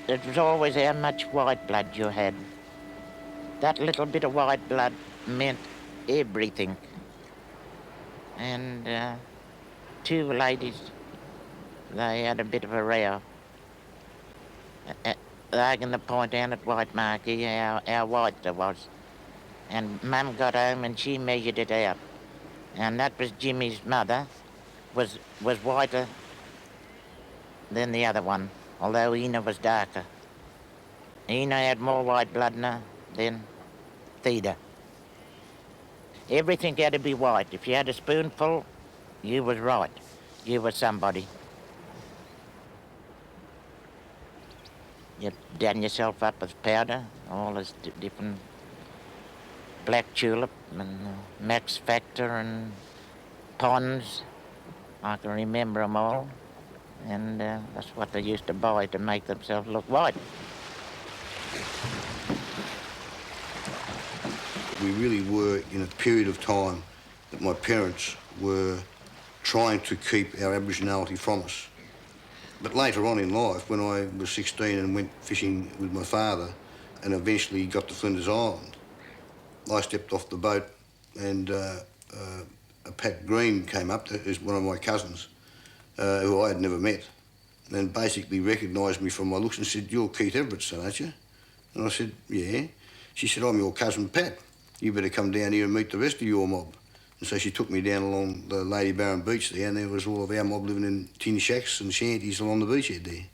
it was always how much white blood you had. That little bit of white blood meant everything. And two ladies, they had a bit of a row. They're going to point out at White Marquee how white there was. And Mum got home and she measured it out. And that was Jimmy's mother, was whiter than the other one, although Ina was darker. Ina had more white blood in her than Theda. Everything had to be white. If you had a spoonful, you was right. You was somebody. You done yourself up with powder, all this different black tulip and Max Factor and Ponds. I can remember them all. And that's what they used to buy to make themselves look white. We really were in a period of time that my parents were trying to keep our Aboriginality from us. But later on in life, when I was 16 and went fishing with my father and eventually got to Flinders Island, I stepped off the boat and a Pat Green came up, who's one of my cousins, who I had never met, and basically recognised me from my looks and said, "You're Keith Everett's son, aren't you?" And I said, "Yeah." She said, "I'm your cousin Pat. You better come down here and meet the rest of your mob." And so she took me down along the Lady Barron beach there, and there was all of our mob living in tin shacks and shanties along the beachhead there.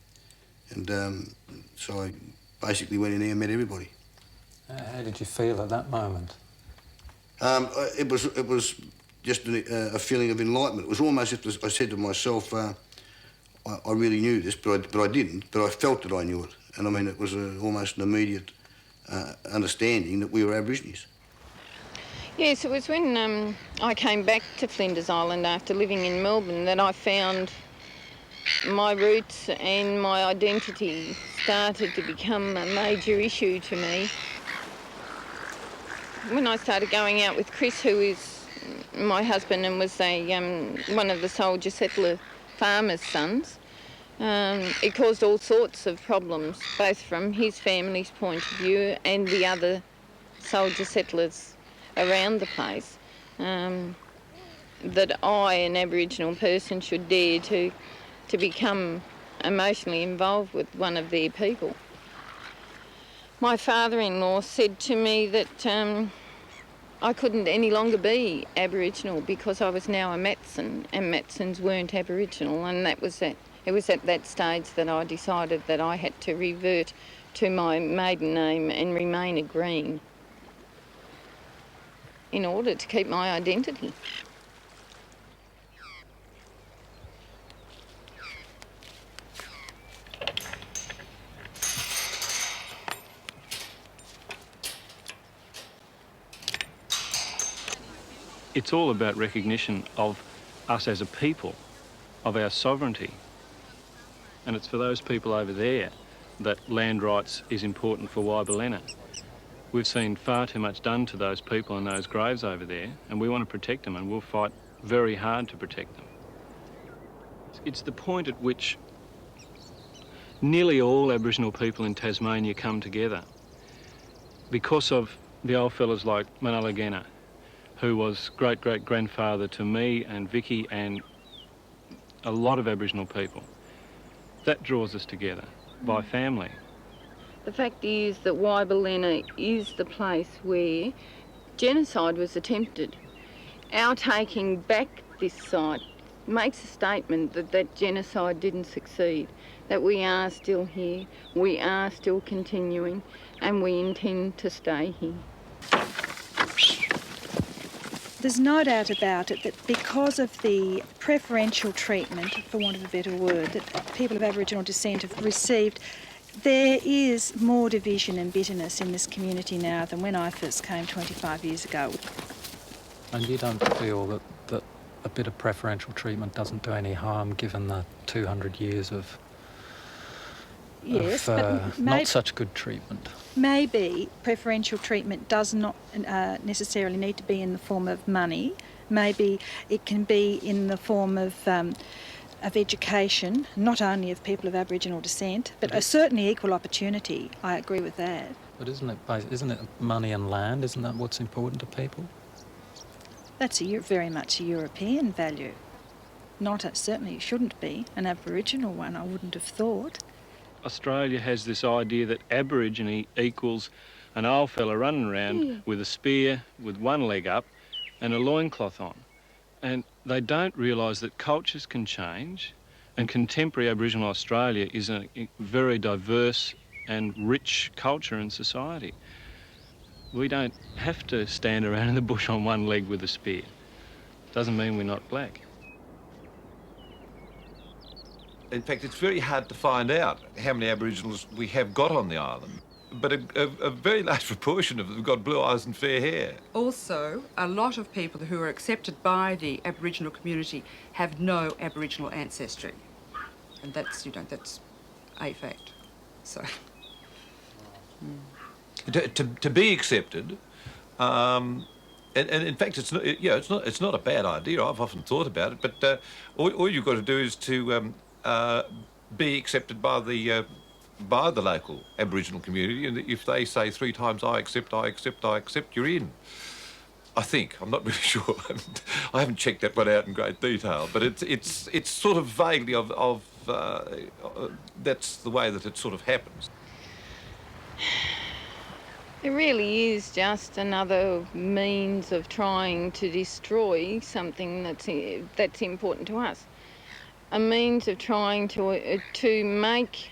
And so I basically went in there and met everybody. How did you feel at that moment? It was just a feeling of enlightenment. It was almost as if I said to myself, I really knew this, but I didn't, but I felt that I knew it. And I mean, it was almost an immediate understanding that we were Aborigines. Yes, it was when I came back to Flinders Island after living in Melbourne that I found my roots and my identity started to become a major issue to me. When I started going out with Chris, who is my husband and was one of the soldier settler farmers' sons, it caused all sorts of problems, both from his family's point of view and the other soldier settlers around the place, that I, an Aboriginal person, should dare to become emotionally involved with one of their people. My father-in-law said to me that I couldn't any longer be Aboriginal because I was now a Matson, and Matsons weren't Aboriginal, and it was at that stage that I decided that I had to revert to my maiden name and remain a Green in order to keep my identity. It's all about recognition of us as a people, of our sovereignty. And it's for those people over there that land rights is important for Waibelena. We've seen far too much done to those people and those graves over there, and we want to protect them, and we'll fight very hard to protect them. It's the point at which nearly all Aboriginal people in Tasmania come together because of the old fellas like Manalagena, who was great-great-grandfather to me and Vicky and a lot of Aboriginal people. That draws us together by family. The fact is that Waibelena is the place where genocide was attempted. Our taking back this site makes a statement that that genocide didn't succeed, that we are still here, we are still continuing, and we intend to stay here. There's no doubt about it that because of the preferential treatment, for want of a better word, that people of Aboriginal descent have received, there is more division and bitterness in this community now than when I first came 25 years ago. And you don't feel that a bit of preferential treatment doesn't do any harm given the 200 years of not such good treatment? Maybe preferential treatment does not necessarily need to be in the form of money. Maybe it can be in the form of of education, not only of people of Aboriginal descent, but certainly equal opportunity. I agree with that. But isn't it money and land? Isn't that what's important to people? That's very much a European value. Certainly it shouldn't be an Aboriginal one, I wouldn't have thought. Australia has this idea that Aborigine equals an old fella running around with a spear with one leg up and a loincloth on. And they don't realise that cultures can change, and contemporary Aboriginal Australia is a very diverse and rich culture and society. We don't have to stand around in the bush on one leg with a spear. Doesn't mean we're not black. In fact, it's very hard to find out how many Aboriginals we have got on the island, but a very large proportion of them have got blue eyes and fair hair. Also, a lot of people who are accepted by the Aboriginal community have no Aboriginal ancestry. And that's, that's a fact. So... To be accepted, and in fact, it's not a bad idea. I've often thought about it, but all you've got to do is to be accepted by the local Aboriginal community, and if they say 3 times I accept, you're in. I think. I'm not really sure. I haven't checked that one out in great detail, but it's sort of vaguely of that's the way that it sort of happens. It really is just another means of trying to destroy something that's important to us. A means of trying to make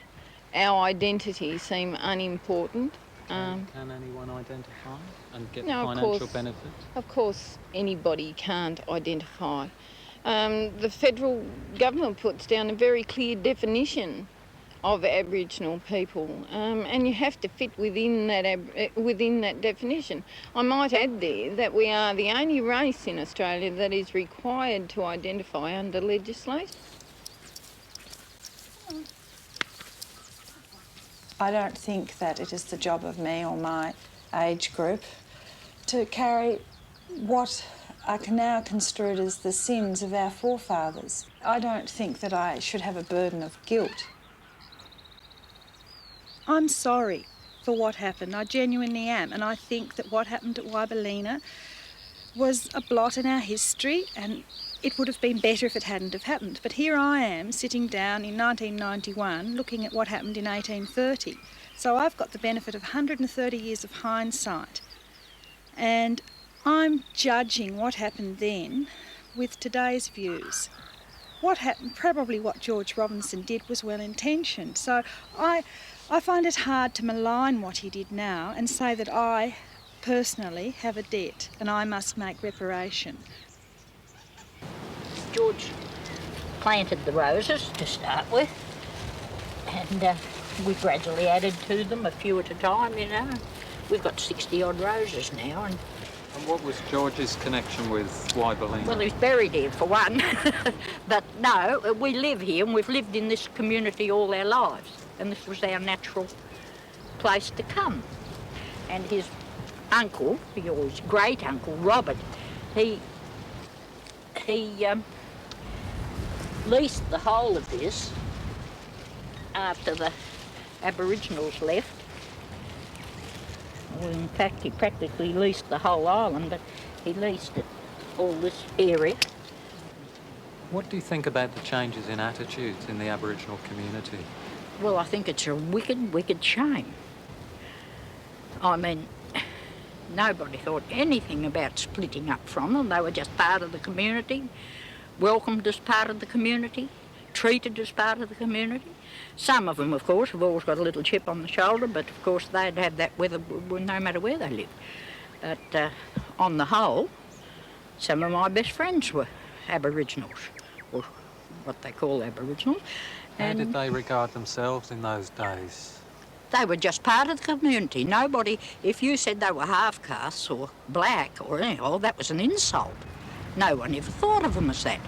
our identity seem unimportant. Can anyone identify and get No, financial benefits? Of course, anybody can't identify. The federal government puts down a very clear definition of Aboriginal people, and you have to fit within that definition. I might add there that we are the only race in Australia that is required to identify under legislation. I don't think that it is the job of me or my age group to carry what are now construed as the sins of our forefathers. I don't think that I should have a burden of guilt. I'm sorry for what happened. I genuinely am. And I think that what happened at Waibelina was a blot in our history, and it would have been better if it hadn't have happened. But here I am sitting down in 1991 looking at what happened in 1830. So I've got the benefit of 130 years of hindsight. And I'm judging what happened then with today's views. What happened, probably what George Robinson did, was well intentioned. So I find it hard to malign what he did now and say that I personally have a debt and I must make reparation. George planted the roses to start with, and we gradually added to them a few at a time, you know. We've got 60 odd roses now. And what was George's connection with Waibelina? well, he was buried here for one. But no, we live here and we've lived in this community all our lives, and this was our natural place to come. And his uncle, or his great uncle Robert, he leased the whole of this after the Aboriginals left. Well, in fact, he practically leased the whole island, but he leased it, all this area. What do you think about the changes in attitudes in the Aboriginal community? Well, I think it's a wicked, wicked shame. I mean, nobody thought anything about splitting up from them. They were just part of the community, welcomed as part of the community, treated as part of the community. Some of them, of course, have always got a little chip on the shoulder, but of course they'd have that no matter where they lived. But on the whole, some of my best friends were Aboriginals, or what they call Aboriginals. How did they regard themselves in those days? They were just part of the community. Nobody, if you said they were half-castes or black or anything, oh, that was an insult. No one ever thought of them as that.